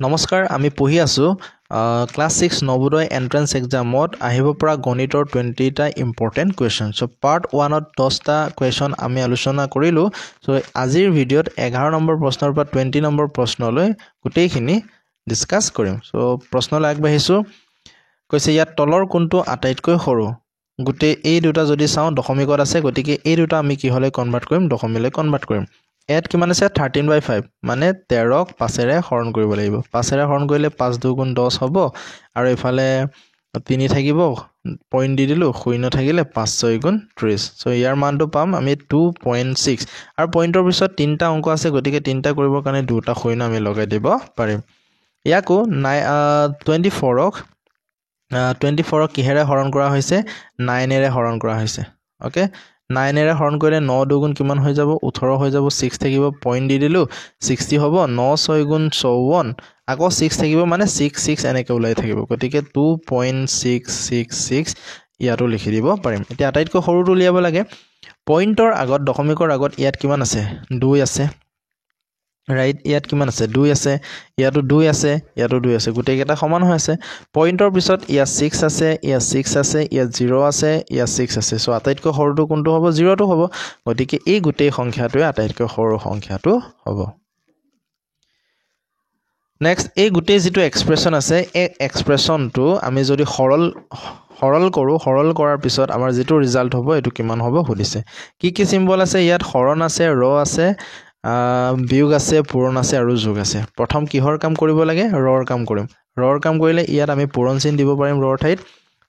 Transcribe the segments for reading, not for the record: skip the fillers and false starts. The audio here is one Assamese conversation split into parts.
নমস্কাৰ আমি পঢ়ি আছো ক্লাস 6 নবোদয় এন্ট্ৰেন্স এক্সামত আহিব পৰা গণিতৰ 20টা ইম্পৰ্টেন্ট কোৱেশ্চন সো পাৰ্ট 1 ত 10টা কোৱেশ্চন আমি আলোচনা কৰিলো সো আজিৰ ভিডিঅত 11 নম্বৰ প্ৰশ্নৰ পৰা 20 নম্বৰ প্ৰশ্নলৈ গুটেইখিনি ডিসকাস কৰিম সো প্ৰশ্নলৈ আগবাঢ়িছো কৈছে ইয়াত তলৰ কোনটো আটাইতকৈ সৰু গুটে এই দুটা যদি চাও দশমিকত আছে গতিকে এই দুটা আমি কি হলে কনভাৰ্ট কৰিম দশমিকলৈ কনভাৰ্ট কৰিম এট কিমান আছে 13/5 মানে 13 ক 5 ৰে হৰণ কৰিব লাগিব 5 ৰে হৰণ কৰিলে 5 2 গুণ 10 হ'ব আৰু ইফালে 3 থাকিব পইণ্ট দি দিলো শূন্য থাকিলে 5 6 গুণ 30 সো ইয়াৰ মানটো পাম আমি 2.6 আৰু পইণ্টৰ পিছত তিনটা অংক আছে গতিকে তিনটা কৰিবৰ কাৰণে দুটা শূন্য আমি লগাই দিব পাৰিম ইয়াকো 24ক 24ক কিহেৰে হৰণ কৰা হৈছে 9 ৰে হৰণ কৰা হৈছে ওকে 9 ৰে হৰণ কৰিলে 9 দুগুণ কিমান হৈ যাব 18 হৈ যাব 6 থাকিব পইণ্ট দি দিলো 60 হ'ব 9 6 গুণ 54 আকৌ 6 থাকিব মানে 6 6 এনেকৈ ওলাই থাকিব গতিকে 2.666 ইয়াতো লিখি দিব পাৰিম এতিয়া আটাইতকৈ সৰুটো উলিয়াব লাগে পইণ্টৰ আগত দশমিকৰ আগত ইয়াত কিমান আছে 2 আছে রাইট ইয়াত কিমান আছে 2 আছে ইয়াতো 2 আছে ইয়াতো 2 আছে গুটেই কেটা সমান হৈ আছে পইণ্টৰ পিছত ইয়াত 6 আছে ইয়াত 6 আছে ইয়াত 0 আছে ইয়াত 6 আছে সো আটাইতকৈ সৰুটো কোনটো হ'ব 0 টো হ'ব গতিকে এই গুটেই সংখ্যাটোৱে আটাইতকৈ সৰু সংখ্যাটো হ'ব নেক্সট এই গুটেই যেটো এক্সপ্ৰেছন আছে এই এক্সপ্ৰেছনটো আমি যদি সৰল কৰাৰ পিছত আমাৰ যেটো ৰিজাল্ট হ'ব এটো কিমান হ'ব সুধিছে কি সিম্বল আছে ইয়াত হৰণ আছে ৰ আছে বিয়োগ আছে পূৰণ আছে আৰু যোগ আছে প্ৰথম কিহৰ কাম কৰিব লাগে ৰৰ কাম কৰিম ৰৰ কাম কৰিলে ইয়াত আমি পূৰণ চিন দিব পাৰিম ৰৰ ঠাইত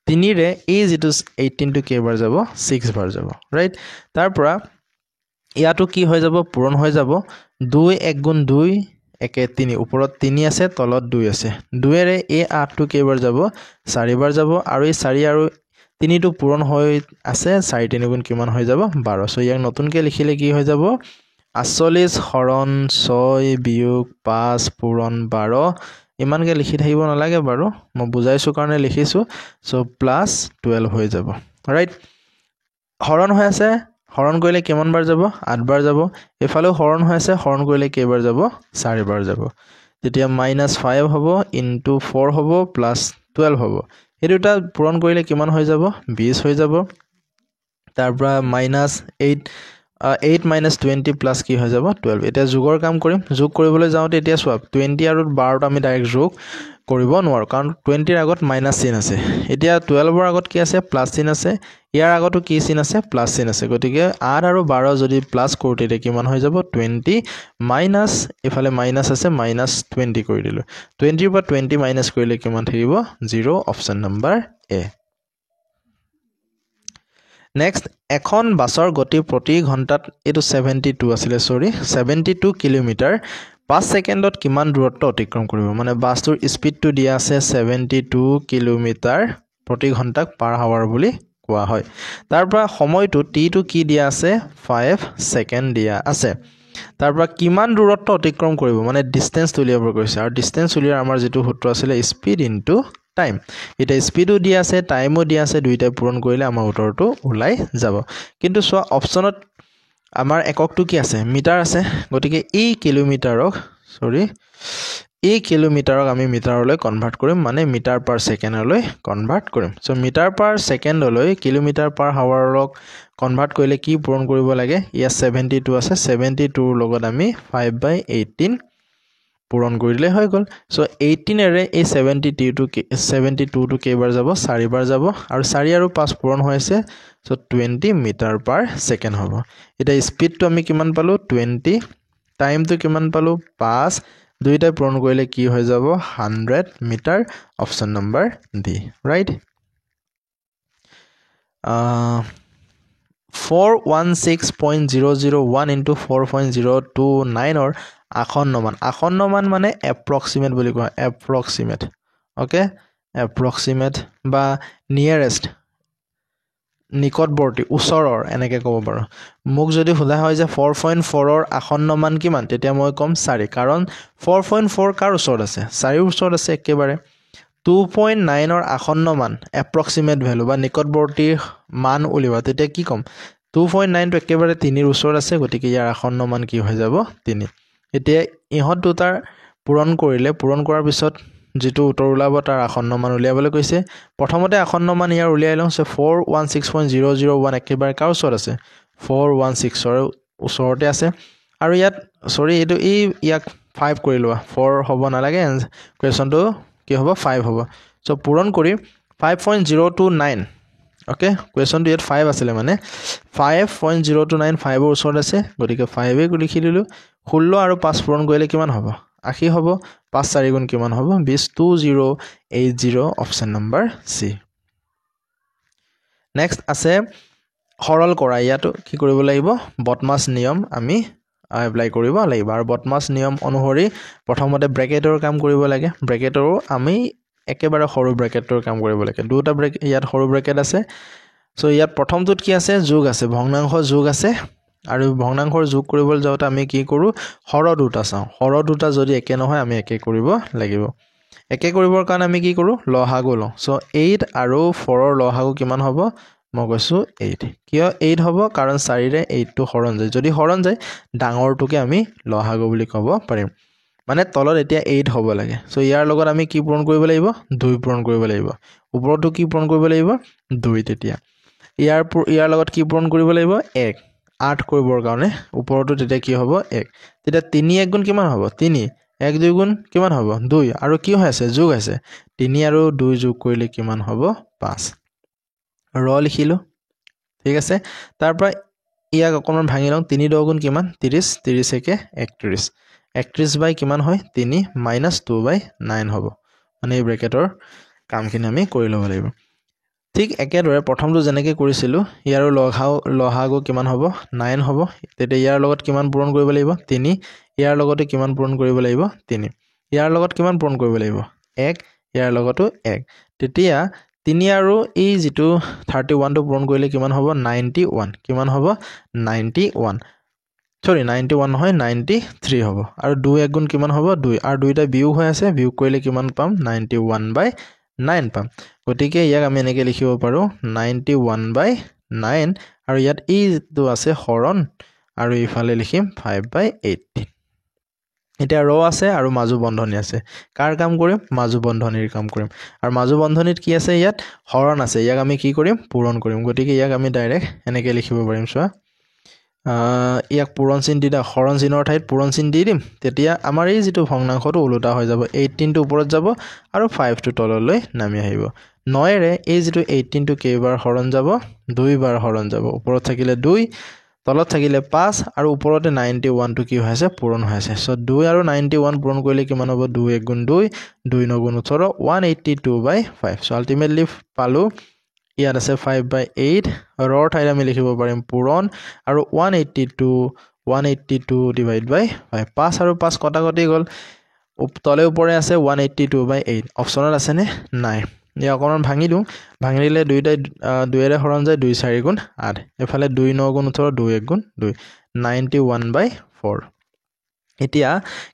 3 ৰে এই যেটো 18 টো কেইবাৰ যাব 6 বাৰ যাব ৰাইট তাৰ পৰা ইয়াতো কি হৈ যাব পূৰণ হৈ যাব 2 1 গুণ 2 একে 3 ওপৰত 3 আছে তলত 2 আছে 2 ৰে এই 8 টো কেইবাৰ যাব 4 বাৰ যাব আৰু এই 4 আৰু 3 টো পূৰণ হৈ আছে 4 3 গুণ কিমান হৈ যাব 12 সো ইয়াক নতুনকৈ লিখিলে কি হৈ যাব 48 হৰণ 6 বিয়োগ 5 পূৰণ 12 ইমানকে লিখি থাকিব নালাগে বাৰু মই বুজাইছো কাৰণে লিখিছো সো প্লাস 12 হৈ যাব ৰাইট হৰণ হৈ আছে হৰণ কৰিলে কিমান বাৰ যাব 8 বাৰ যাব এফালে হৰণ হৈ আছে হৰণ কৰিলে কেইবাৰ যাব 4 বাৰ যাব তেতিয়া -5 হ'ব * 4 হ'ব + 12 হ'ব এই দুটা পূৰণ কৰিলে কিমান হৈ যাব 20 হৈ যাব তাৰ পৰা -8 minus 20 plus কি হৈ যাব 12 এটা যোগৰ কাম কৰিম যোগ কৰিবলৈ যাওতে এতিয়া সোৱা 20 আৰু 12 টা আমি ডাইৰেক্ট যোগ কৰিব নোৱাৰো কাৰণ 20 ৰ আগত মাইনাস চিন আছে এতিয়া 12 ৰ আগত কি আছে প্লাস চিন আছে ইয়াৰ আগতো কি চিন আছে প্লাস চিন আছে গতিকে 8 আৰু 12 যদি প্লাস কৰোতে তে কিমান হৈ যাব 20 মাইনাস ইফালে মাইনাস আছে -20 কৰি দিলো 20 ৰ পৰা 20 মাইনাস কৰিলে কিমান থাকিব 0 অপচন নম্বৰ এ Next, এখন বাছৰ গতি প্ৰতি ঘণ্টাত এটো 72 আছিল সৰি 72 কিলোমিটাৰ 5 সেকেন্ডত কিমান দূৰত্ব অতিক্ৰম কৰিব মানে বাছটোৰ স্পিডটো দিয়া আছে 72 কিলোমিটাৰ প্ৰতি ঘণ্টাক পাৰ আৱাৰ বুলি কোৱা হয় তাৰ পৰা সময়টো টি টো কি দিয়া আছে 5 সেকেন্ড দিয়া আছে তাৰ পৰা কিমান দূৰত্ব অতিক্ৰম কৰিব মানে ডিসটেন্স উলিয়াব কৈছে আৰু ডিসটেন্স উলিয়াৰ আমাৰ যেটো সূত্ৰ আছিল স্পিড ইনটু টাইম এটা স্পিডও দিয়া আছে টাইমও দিয়া আছে দুইটা পূৰণ কৰিলে আমাৰ উত্তৰটো ওলাই যাব কিন্তু সোৱা অপচনত আমাৰ এককটো কি আছে মিটাৰ আছে গতিকে এই কিলোমিটাৰক আমি মিটাৰলৈ কনভাৰ্ট কৰিম মানে মিটাৰ পাৰ সেকেন্ডলৈ কনভাৰ্ট কৰিম সো মিটাৰ পাৰ সেকেন্ডলৈ কিলোমিটাৰ পাৰ আৱাৰক কনভাৰ্ট কৰিলে কি পূৰণ কৰিব লাগে ইয়া 72 আছে 72 ৰ লগত আমি 5/18 পূৰণ কৰিলে হৈ গল সো 18 ৰে এই 72 টো কেইবাৰ যাব 4 বাৰ যাব আৰু 4 আৰু 5 পূৰণ হৈ আছে সো 20 মিটাৰ পাৰ সেকেন্ড হ'ব এটা স্পিডটো আমি কিমান পালো 20 টাইমটো কিমান পালো 5 দুইটা পূৰণ কৰিলে কি হৈ যাব 100 metre option number D right 416.001 into 4.029 or আসন্ন মান মানে এপ্ৰক্সিমেট বুলি কোৱা এপ্ৰক্সিমেট ওকে এপ্ৰক্সিমেট বা নিয়াৰেষ্ট নিকটৱৰ্তী ওচৰৰ এনেকৈ ক'ব পাৰো মোক যদি সোধা হয় যে 4.4 ৰ আসন্ন মান কিমান তেতিয়া মই কম 4 কাৰণ 4.4 কাৰ ওচৰত আছে 4 ৰ ওচৰত আছে একেবাৰে 2.9 ৰ আসন্ন মান এপ্ৰক্সিমেট ভ্যালু বা নিকটৱৰ্তী মান উলিওৱা তেতিয়া কি কম 2.9 টো একেবাৰে 3 ৰ ওচৰত আছে গতিকে ইয়াৰ আসন্ন মান কি হৈ যাব 3 এতিয়া ইহত দুটাৰ পূৰণ কৰিলে পূৰণ কৰাৰ পিছত যেটো উত্তৰ ওলাব তাৰ আসন্ন মান উলিয়াবলৈ কৈছে প্ৰথমতে আসন্ন মান ইয়াৰ উলিয়াই লওঁ সো 416.001 একেবাৰে কাৰ ওচৰত আছে 416 ৰ ওচৰতে আছে আৰু ইয়াত সৰি এটো ইয়াক 5 কৰি লোৱা 4 হ'ব নালাগে কোৱেশ্চনটো কি হ'ব 5 হ'ব সো পূৰণ কৰি 5.029 ওকে কোৱেশ্চনটো ইয়াত 5 আছিল মানে 5.029 5 ৰ ওচৰত আছে গতিকে 5 এ লিখি দিলো 16 আৰু 5 পূৰণ কৰিলে কিমান হ'ব 80 হ'ব 5 4 গুণ কিমান হ'ব 20 অপচন নম্বৰ সি নেক্সট আছে সৰল কৰা ইয়াতো কি কৰিব লাগিব বটমাছ নিয়ম আমি এপ্লাই কৰিব লাগিব আৰু বটমাছ নিয়ম অনুসৰি প্ৰথমতে ব্ৰেকেটৰ কাম কৰিব লাগে ব্ৰেকেটৰ আমি একেবাৰে সৰু ব্ৰেকেটৰ কাম কৰিব লাগে দুটা ব্ৰেকেট ইয়াত সৰু ব্ৰেকেট আছে সো ইয়াত প্ৰথমটোত কি আছে যোগ আছে ভগ্নাংশ যোগ আছে আৰু ভগ্নাংশৰ যোগ কৰিবলৈ যাওঁতে আমি কি কৰো হৰ দুটা চাওঁ হৰ দুটা যদি একে নহয় আমি একে কৰিব লাগিব একে কৰিবৰ কাৰণে আমি কি কৰো লহাগু লওঁ সো 8 আৰু 4 ৰ লহাগু কিমান হ'ব মই কৈছো 8 কিয় 8 হ'ব কাৰণ 4 ৰে 8 টো হৰণ যায় যদি হৰণ যায় ডাঙৰটোকে আমি লহাগু বুলি ক'ব পাৰিম মানে তলত এতিয়া 8 হ'ব লাগে সো ইয়াৰ লগত আমি কি পূৰণ কৰিব লাগিব 2 পূৰণ কৰিব লাগিব ওপৰটো কি পূৰণ কৰিব লাগিব 2 তেতিয়া ইয়াৰ লগত কি পূৰণ কৰিব লাগিব 1 8 কৰিবৰ কাৰণে ওপৰটো তেতিয়া কি হ'ব 1 তেতিয়া 3 1 গুণ কিমান হ'ব 3 1 2 গুণ কিমান হ'ব 2 আৰু কি হৈ আছে যোগ আছে 3 আৰু 2 যোগ কৰিলে কিমান হ'ব 5 ৰ লিখিলো ঠিক আছে তাৰ পৰা ইয়াক অকমান ভাঙি লওঁ 3 10 গুণ কিমান 30 30 একে 31 31 বাই কিমান হয় 3 - 2 বাই 9 হ'ব মানে এই ব্ৰেকেটৰ কামখিনি আমি কৰি ল'ব লাগিব ঠিক একেদৰে প্ৰথমটো যেনেকৈ কৰিছিলো ইয়াৰ লহাগু কিমান হ'ব 9 হ'ব তেতিয়া ইয়াৰ লগত কিমান পূৰণ কৰিব লাগিব 3 ইয়াৰ লগতে কিমান পূৰণ কৰিব লাগিব 3 ইয়াৰ লগত কিমান পূৰণ কৰিব লাগিব 1 ইয়াৰ লগতো 1 তেতিয়া 3 আৰু এই যেটো 31 টো পূৰণ কৰিলে কিমান হ'ব 91 কিমান হ'ব 91 সৰি 91 নহয় 93 হ'ব আৰু 2 1 গুণ কিমান হ'ব 2 আৰু দুইটা বিয়োগ হৈ আছে বিয়োগ কৰিলে কিমান পাম 91/9 পাম গতিকে ইয়াক আমি এনেকৈ লিখিব পাৰো 91/9 আৰু ইয়াত এইটো আছে হৰণ আৰু ইফালে লিখিম 5/18 এটা ৰ আছে আৰু মাজু বন্ধনী আছে কাৰ কাম কৰিম মাজু বন্ধনীৰ কাম কৰিম আৰু মাজু বন্ধনীত কি আছে ইয়াত হৰণ আছে ইয়াক আমি কি কৰিম পূৰণ কৰিম গতিকে ইয়াক আমি ডাইৰেক্ট এনেকৈ লিখিব পাৰিম চোৱা ইয়াক পূৰণ চিন দিলে হৰণ চিনৰ ঠাইত পূৰণ চিন দি দিম তেতিয়া আমাৰ এই যেটো ভগ্নাংশটো উলটা হৈ যাব 18 টো ওপৰত যাব আৰু 5 টো তললৈ নামি আহিব 9 ৰে এই যেটো 18 টো কেইবাৰ হৰণ যাব 2 বাৰ হৰণ যাব ওপৰত থাকিলে 2 তলত থাকিলে 5 আৰু ওপৰতে 91 টো কি হৈছে পূৰণ হৈছে সো 2 আৰু 91 পূৰণ কৰিলে কিমান হ'ব 2 1 গুণ 2 2 9 গুণ 18 182/5 সো আলটিমেটলি পালো ইয়াত আছে 5/8 ৰৰ ঠাইত আমি লিখিব পাৰিম পূৰণ আৰু 182 ডিভাইড বাই 5 5 আৰু 5 কটাকটি গল তলে ওপৰে আছে 182/8 অপচনত আছে নে নাই ইয়া অকমান ভাঙি দিও ভাঙি দিলে দুইটাই 2 এৰে হৰণ যায় 2 4 গুণ 8 এফালে 2 9 গুণ 18 2 1 গুণ 2 91/4 এতিয়া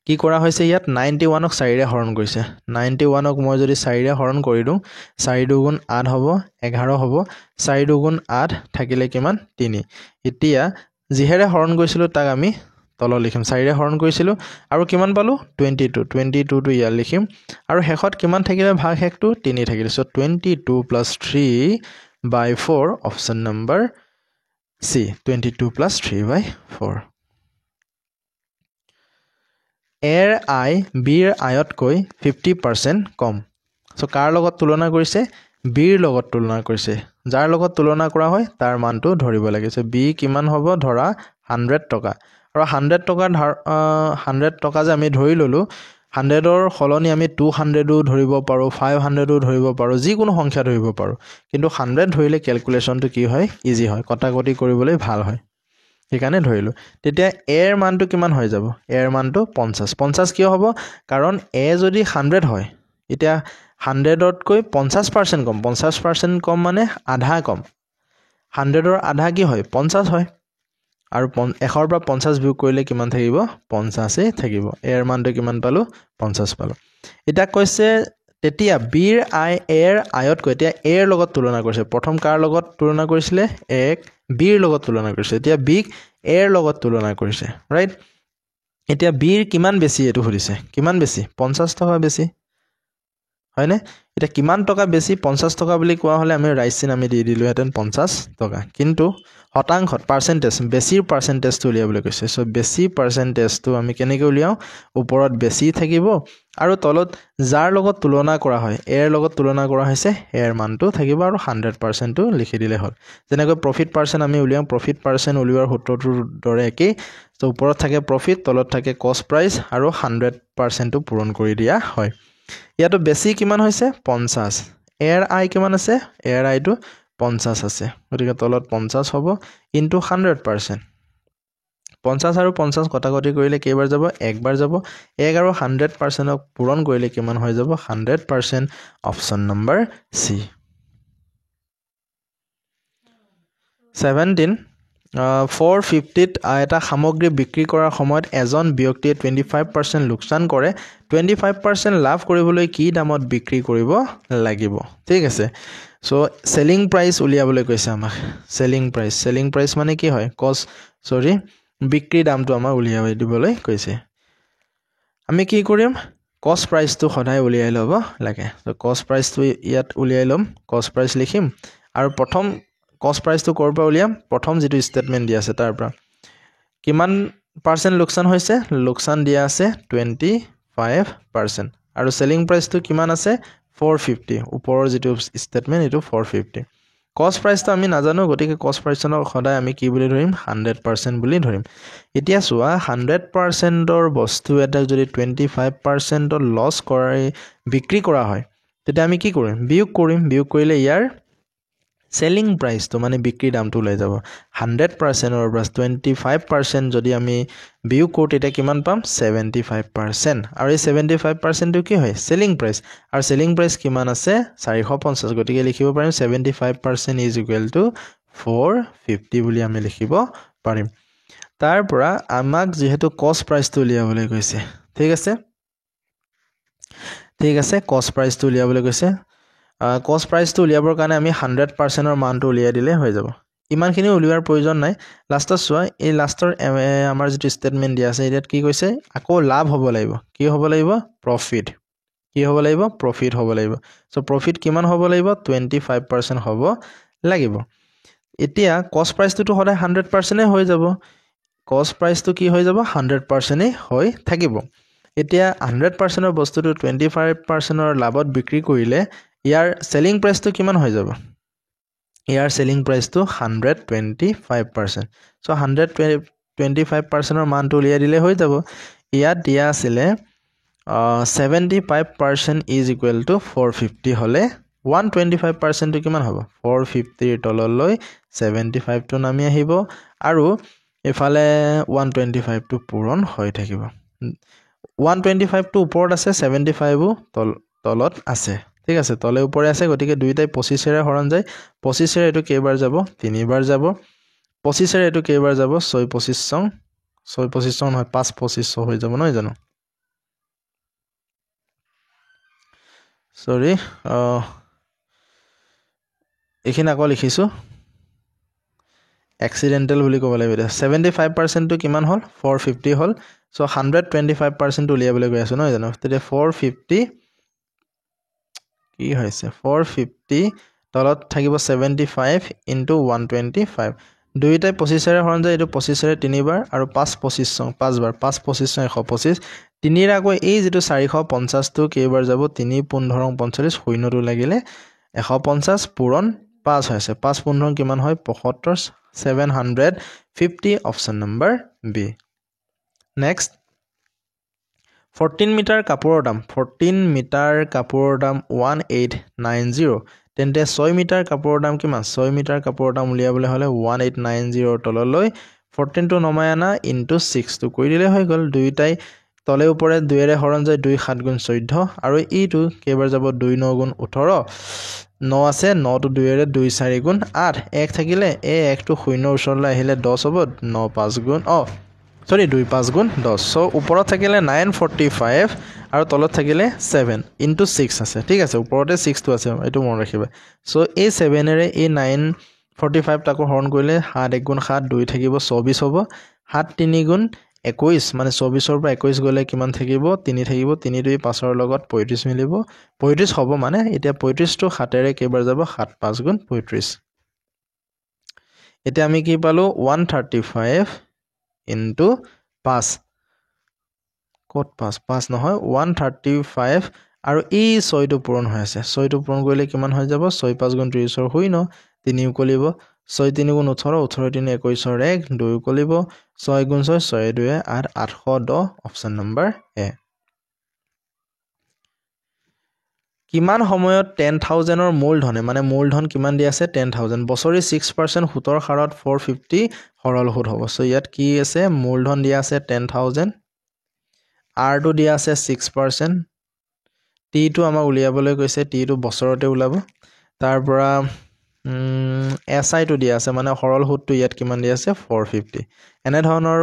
কি কৰা হৈছে ইয়াত 91 ক 4 ৰে হৰণ কৰিছে 91 ক মই যদি 4 ৰে হৰণ কৰি দিও 4 2 গুণ 8 হ'ব 11 হ'ব 4 2 গুণ 8 থাকিলে কিমান 3 এতিয়া যিহেৰে হৰণ কৰিছিলো তাক আমি তল লিখিম 4 ৰে হৰণ কৰিছিলো আৰু কিমান পালো 22 টো ইয়াত লিখিম আৰু হেকত কিমান থাকিলে ভাগ হেকটো 3 থাকিলে সো 22 + 3/4 অপচন নম্বৰ সি 22 + 3/4 এৰ আই বিৰ আয়তকৈ 50% কম সো কাৰ লগত তুলনা কৰিছে বিৰ লগত তুলনা কৰিছে যাৰ লগত তুলনা কৰা হয় তাৰ মানটো ধৰিব লাগে সো বি কিমান হ'ব ধৰা 100 টকা আৰু 100 টকা যে আমি ধৰি ললো 100 ৰ খলনি আমি 200 ও ধৰিব পাৰো 500 ও ধৰিব পাৰো যি কোনো সংখ্যা ধৰিব পাৰো কিন্তু 100 ধৰিলে ক্যালকুলেশনটো কি হয় ইজি হয় কটাকটি কৰিবলৈ ভাল হয় সেইকাৰণে ধৰিলো তেতিয়া এৰ মানটো কিমান হৈ যাব এৰ মানটো 50 কিয় হ'ব কাৰণ এ যদি 100 হয় এতিয়া 100 তকৈ 50% কম 50% কম মানে আধা কম 100 ৰ আধা কি হয় 50 হয় আৰু 100 ৰ পৰা 50 বিয়োগ কৰিলে কিমান থাকিব 50 এ থাকিব এৰ মানটো কিমান পালো 50 পালো এটা কৈছে তেতিয়া বিৰ আই এৰ আয়তকৈ এতিয়া এৰ লগত তুলনা কৰিছে প্ৰথম কাৰ লগত তুলনা কৰিছিলে এক বিৰ লগত তুলনা কৰিছে এতিয়া বিক এৰ লগত তুলনা কৰিছে ৰাইট এতিয়া বিৰ কিমান বেছি এটো সুধিছে কিমান বেছি 50 টকা বেছি হয়নে এটা কিমান টকা বেছি 50 টকা বুলি কোৱা হলে আমি ৰাইট চিন আমি দি দিলো হেতেন 50 টকা কিন্তু শতাংশত পাৰ্সেন্টেজ বেছিৰ পাৰ্সেন্টেজটো উলিয়াবলৈ কৈছে সো বেছি পাৰ্সেন্টেজটো আমি কেনেকৈ উলিয়াও ওপৰত বেছি থাকিব আৰু তলত যাৰ লগত তুলনা কৰা হয় এৰ লগত তুলনা কৰা হৈছে এৰ মানটো থাকিব আৰু 100% টো লিখি দিলে হ'ল যেনেকৈ প্ৰফিট পাৰ্সেন্ট আমি উলিয়াম প্ৰফিট পাৰ্সেন্ট উলিওৱাৰ সূত্ৰটোৰ দৰে একেই সো ওপৰত থাকে প্ৰফিট তলত থাকে কষ্ট প্ৰাইস আৰু 100% টো পূৰণ কৰি দিয়া হয় ইয়াতো বেছি কিমান হৈছে 50 এৰ আই কিমান আছে এৰ আই টো 50 আছে গতিকে তলত 50 হ'ব ইনটু 100% 50 আৰু 50 কটাকটি কৰিলে কেইবাৰ যাব একবাৰ যাব 1 আৰু 100% ক পূৰণ কৰিলে কিমান হৈ যাব 100% অপচন নম্বৰ সি 17 450 এটা সামগ্ৰী বিক্ৰী কৰাৰ সময়ত এজন ব্যক্তিয়ে 25% লোকসান কৰে 25% লাভ কৰিবলৈ কি দামত বিক্ৰী কৰিব লাগিব ঠিক আছে সো সেলিং প্ৰাইস উলিয়াবলৈ কৈছে আমাক সেলিং প্ৰাইস মানে কি হয় বিক্ৰী দামটো আমাৰ উলিয়াই দিবলৈ কৈছে আমি কি কৰিম কষ্ট প্ৰাইসটো সদায় উলিয়াই ল'ব লাগে সো কষ্ট প্ৰাইসটো ইয়াত উলিয়াই লম কষ্ট প্ৰাইস লিখিম আৰু প্ৰথম কষ্ট প্ৰাইসটো কৰ পৰা উলিয়াম প্ৰথম যেটো স্টেটমেন্ট দিয়া আছে তাৰ পৰা কিমান পাৰ্সেন্ট লোকসান হৈছে লোকসান দিয়া আছে 25% আৰু সেলিং প্ৰাইসটো কিমান আছে 450 ওপৰৰ যেটো স্টেটমেন্ট এটো 450 কষ্ট প্ৰাইসটো আমি নাজানো গতিকে কষ্ট প্ৰাইসনৰ সদায় আমি কি বুলি ধৰিম 100% বুলি ধৰিম এতিয়া সোৱা 100% ৰ বস্তু এটা যদি 25% ৰ লস কৰি বিক্ৰী কৰা হয় তেতিয়া আমি কি কৰিম বিয়োগ কৰিলে ইয়াৰ সেলিং প্ৰাইস তো মানে বিক্ৰী দামটো লৈ যাব 100% অৰ প্লাস 25% যদি আমি বিয়োগ কৰো তেতিয়া কিমান পাম 75% আৰু এই 75% টো কি হয় সেলিং প্ৰাইস আৰু সেলিং প্ৰাইস কিমান আছে 450 গতিকে লিখিব পাৰিম 75% ইজ ইকুৱেল টু 450 বুলি আমি লিখিব পাৰিম তাৰ পৰা আমাক যেহেতু কষ্ট প্ৰাইসটো উলিয়াবলৈ কৈছে ঠিক আছে কষ্ট প্ৰাইসটো উলিয়াবলৈ কৈছে কষ্ট প্ৰাইসটো উলিয়াবৰ কাৰণে আমি 100% ৰ মানটো উলিয়াই দিলে হৈ যাব ইমানখিনি উলিওৱাৰ প্ৰয়োজন নাই লাষ্টত সোৱা এই লাষ্টৰ আমাৰ যেটো ষ্টেটমেন্ট দিয়া আছে ইয়াত কি কৈছে আকৌ লাভ হ'ব লাগিব কি হ'ব লাগিব প্ৰফিট হ'ব লাগিব সো প্ৰফিট কিমান হ'ব লাগিব 25% হ'ব লাগিব এতিয়া কষ্ট প্ৰাইসটো সদায় 100% হৈ যাব কষ্ট প্ৰাইসটো কি হৈ যাব 100% হৈ থাকিব এতিয়া 100% ৰ বস্তুটো 25% ৰ লাভত বিক্ৰী কৰিলে ইয়াৰ সেলিং প্ৰাইসটো কিমান হৈ যাব ইয়াৰ সেলিং প্ৰাইসটো 125% সো 125% ৰ মানটো উলিয়াই দিলে হৈ যাব ইয়াত দিয়া আছিল 75% ইজ ইকুৱেল টু 450 হলে 125% টো কিমান হ'ব 450 ৰ তললৈ 75 টো নামি আহিব আৰু এফালে 125 টো পূৰণ হৈ থাকিব 125 টো ওপৰত আছে 75 তলত আছে ঠিক আছে তলে উপৰে আছে গতিকে দুইটাই 25 এৰে হৰণ যায় 25 এৰে এটো কেইবাৰ যাব তিনিবাৰ যাব 25 এৰে এটো কেইবাৰ যাব 6 25 নহয় 5 25 হৈ যাব নহয় জানো সৰি এখিনি আকৌ লিখিছো accidental বুলি ক'ব লাগিব 75% টো কিমান হল 450 হল সো 125% উলিয়াবলৈ গৈ আছো নহয় জানো তেতিয়া 450 কি হৈছে 450 তলত থাকিব 75 into 125 দুইটাই 25 এৰে হৰণ যায় এটো 25 এৰে তিনিবাৰ আৰু 5 25 পাঁচবাৰ 5 25 125 তিনিৰ আকৌ এই যেটো 450 টো কেইবাৰ যাব 3 15 45 শূন্যটো লাগিলে 150 পূৰণ 5 হৈছে 5 15 কিমান হয় 75 750 option number B next 14 metre কাপোৰৰ দাম 1890 তেন্তে 6 মিটাৰ কাপোৰৰ দাম কিমান 6 মিটাৰ কাপোৰৰ দাম উলিয়াবলৈ হলে 1890 তললৈ 14 টো নমাই আনা ইনটু 6 টো কৰি দিলে হৈ গল দুইটাই তলে উপৰে 2 এৰে হৰণ যায় 2 7 গুণ 14 আৰু ইটো কেইবাৰ যাব 2 9 গুণ 18 9 আছে 9 টো 2 এৰে 2 4 গুণ 8 1 থাকিলে এই 1 টো শূন্যৰ ওচৰলৈ আহিলে 10 হ'ব 9 5 গুণ 2 5 গুণ 10 সো ওপৰত থাকিলে 945 আৰু তলত থাকিলে 7 into 6 আছে ঠিক আছে ওপৰতে 6 টো আছে এটো মন ৰাখিবা সো এই 7 এৰে এই 945 টাকো হৰণ কৰিলে 7 1 গুণ 7 2 থাকিব 24 হ'ব 7 3 গুণ 21 মানে 24 পৰা 21 গলে কিমান থাকিব 3 থাকিব 3 2 5 ৰ লগত 35 মিলিব 35 হ'ব মানে এতিয়া 35 টো 7 ৰে কেইবাৰ যাব 7 5 গুণ 35 এতিয়া আমি কি পালো 135 ইনটু 5 কত 5 নহয় 135 আৰু এই 6 টো পূৰণ হৈ আছে 6 টো পূৰণ কৰিলে কিমান হৈ যাব 6 5 গুণ 30 ৰ হৈ ন 3 উকলিব 6 3 গুণ 18 18 3 21 ৰ 1 2 উকলিব 6 গুণ 6 6 2 8 810 অপচন নম্বৰ এ কিমান সময়ত 10000 ৰ মূলধনে মানে মূলধন কিমান দি আছে 10000 বছৰি 6% সুতৰ হাৰত 450 সৰল সুদ হ'ব সো ইয়াত কি আছে মূলধন দিয়া আছে 10000 R টো দিয়া আছে 6% T টো আমাক উলিয়াবলৈ কৈছে T টো বছৰতে উলাব তাৰ পৰা SI টো দিয়া আছে মানে সৰল সুদটো ইয়াত কিমান দিয়া আছে 450 এনে ধৰণৰ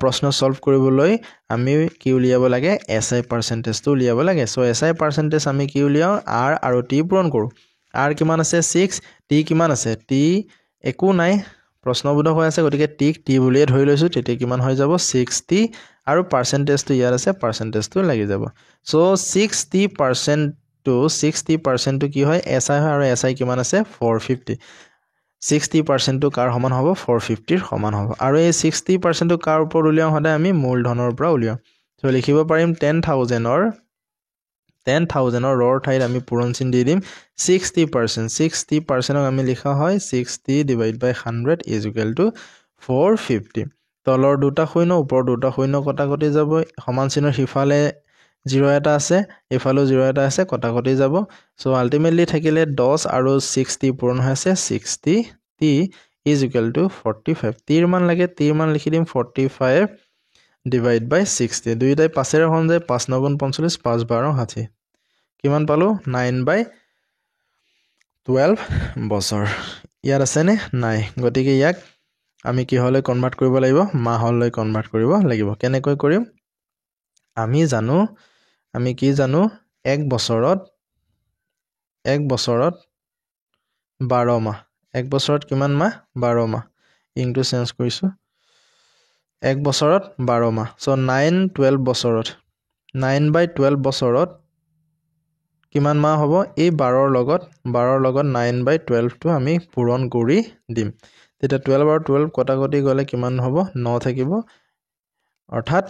প্ৰশ্ন সলভ কৰিবলৈ আমি কি উলিয়াব লাগে SI পাৰ্সেন্টেজ টো উলিয়াব লাগে সো SI পাৰ্সেন্টেজ আমি কি উলিয়াও R আৰু T পূৰণ কৰো R কিমান আছে 6 T কিমান আছে T একো নাই প্ৰশ্নবোধক হৈ আছে গতিকে T বুলিয়ে ধৰি লৈছো তেতিয়া কিমান হৈ যাব 60 আৰু পাৰ্সেন্টেজ টো ইয়াৰ আছে পাৰ্সেন্টেজ টো লাগি যাব সো 60% টো কি হয় SI হয় আৰু SI কিমান আছে 450 60% টো কাৰ সমান হ'ব 450 ৰ সমান হ'ব আৰু এই 60% টো কাৰ ওপৰত উলিয়াও হদে আমি মূলধনৰ পৰা উলিয়াও সো লিখিব পাৰিম 10000 ৰ ৰৰ ঠাইত আমি পূৰণ চিন দি দিম 60% ক আমি লিখা হয় 60 / 100 = 450 তলৰ দুটা শূন্য ওপৰ দুটা শূন্য কটাকটি যাব সমান চিনৰ হিফালে 0 এটা আছে এফালো 0 এটা আছে কটাকটি যাব সো আলটিমেটলি থাকিলে 10 আৰু 60 পূৰণ হৈ আছে 60 t = 45 t ৰ মান লাগে t ৰ মান লিখি দিম 45 / 60 দুইটাই 5 ৰে হৰণ যায় 5 9 45 5 12 60 কিমান পালো 9/12 বছৰ ইয়াত আছে নে নাই গতিকে ইয়াক আমি কি হলে কনভাৰ্ট কৰিব লাগিব মাহলৈ কনভাৰ্ট কৰিব লাগিব কেনেকৈ কৰিম আমি কি জানো এক বছৰত 12 মাহ এক বছৰত কিমান মাহ 12 মাহ ইনটু চেঞ্জ কৰিছো এক বছৰত 12 মাহ সো 9/12 বছৰত 9/12 বছৰত কিমান মাহ হ'ব এই 12 ৰ লগত 9/12 টো আমি পূৰণ কৰি দিম তেতিয়া 12 আৰু 12 কটাকটি গলে কিমান হ'ব 9 থাকিব অৰ্থাৎ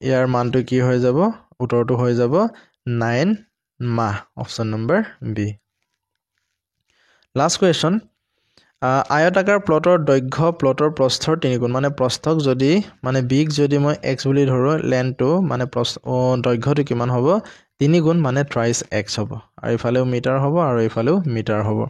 ইয়াৰ মানটো কি হৈ যাব উত্তৰটো হৈ যাব 9 মাহ option number B last question আয়তাকাৰ প্লটৰ দৈৰ্ঘ্য প্লটৰ প্ৰস্থৰ 3 গুণ মানে প্ৰস্থক যদি মানে বিক যদি মই x বুলি ধৰো লেন্থটো মানে দৈৰ্ঘ্যটো কিমান হ'ব 3 গুণ মানে থ্ৰাইস x হ'ব আৰু ইফালেও মিটাৰ হ'ব আৰু ইফালেও মিটাৰ হ'ব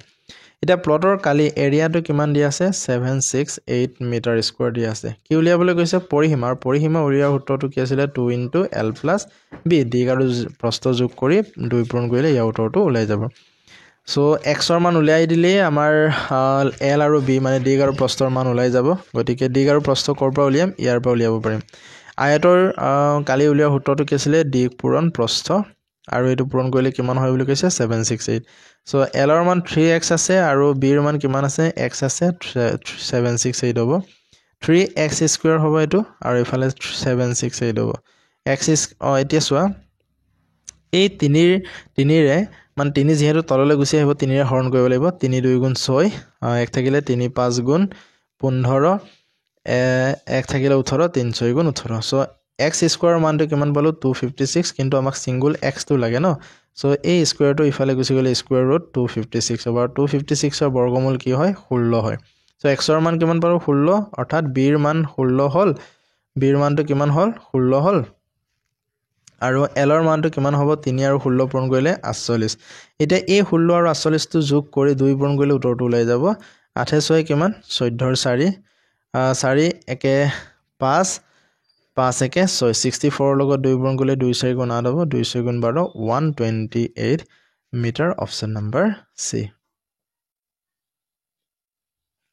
এটা প্লটৰ কালি এৰিয়াটো কিমান দিয়া আছে 768 মিটাৰ স্কয়াৰ দিয়া আছে কি উলিয়াবলৈ কৈছে পৰিসীমা উলিয়াৰ সূত্ৰটো কি আছিল 2 * l + b দিক আৰু প্ৰস্থ যোগ কৰি 2 পূৰণ কৰিলে ইয়াৰ উত্তৰটো ওলাই যাব সো x ৰ মান উলিয়াই দিলে আমাৰ l আৰু b মানে দিক আৰু প্ৰস্থৰ মান ওলাই যাব গতিকে দিক আৰু প্ৰস্থ কৰ পৰা উলিয়াম ইয়াৰ পৰা উলিয়াব পাৰিম আয়তৰ কালি উলিয়াৰ সূত্ৰটো কি আছিল দিক পূৰণ প্ৰস্থ আৰু এটো পূৰণ কৰিলে কিমান হয় বুলি কৈছে 768 সো l ৰ মান 3x আছে আৰু b ৰ মান কিমান আছে x আছে 768 হ'ব 3x² হ'ব এটো আৰু ইফালে 768 হ'ব x এতিয়া চোৱা এই 3 ৰে মানে 3 যেহেতু তললৈ গুছি আহিব 3 ৰে হৰণ কৰিব লাগিব 3 2 গুণ 6 এক থাকিলে 3 5 গুণ 15 এক থাকিলে 18 3 6 গুণ 18 সো x² মানটো কিমান পালো 256 কিন্তু আমাক সিঙ্গল x টো লাগে ন সো এই স্কয়াৰটো ইফালে গুছি গলে স্কয়াৰ ৰুট 256 হ'ব 256 ৰ বৰ্গমূল কি হয় 16 হয় সো x ৰ মান কিমান পাৰো 16 অৰ্থাৎ b ৰ মান 16 হল b ৰ মানটো কিমান হল 16 হল আৰু l ৰ মানটো কিমান হ'ব 3 আৰু 16 পূৰণ কৰিলে 48 এতিয়া এই 16 আৰু 48 টো যোগ কৰি 2 পূৰণ কৰিলে উত্তৰটো ওলাই যাব 8 6 কিমান 14 4 4 1 5 5 1 6 64 লগত 2 পূৰণ কৰিলে 2 4 গুণ 8 হ'ব 2 6 গুণ 12 128 মিটাৰ অপচন নম্বৰ সি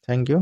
থ্যাংক ইউ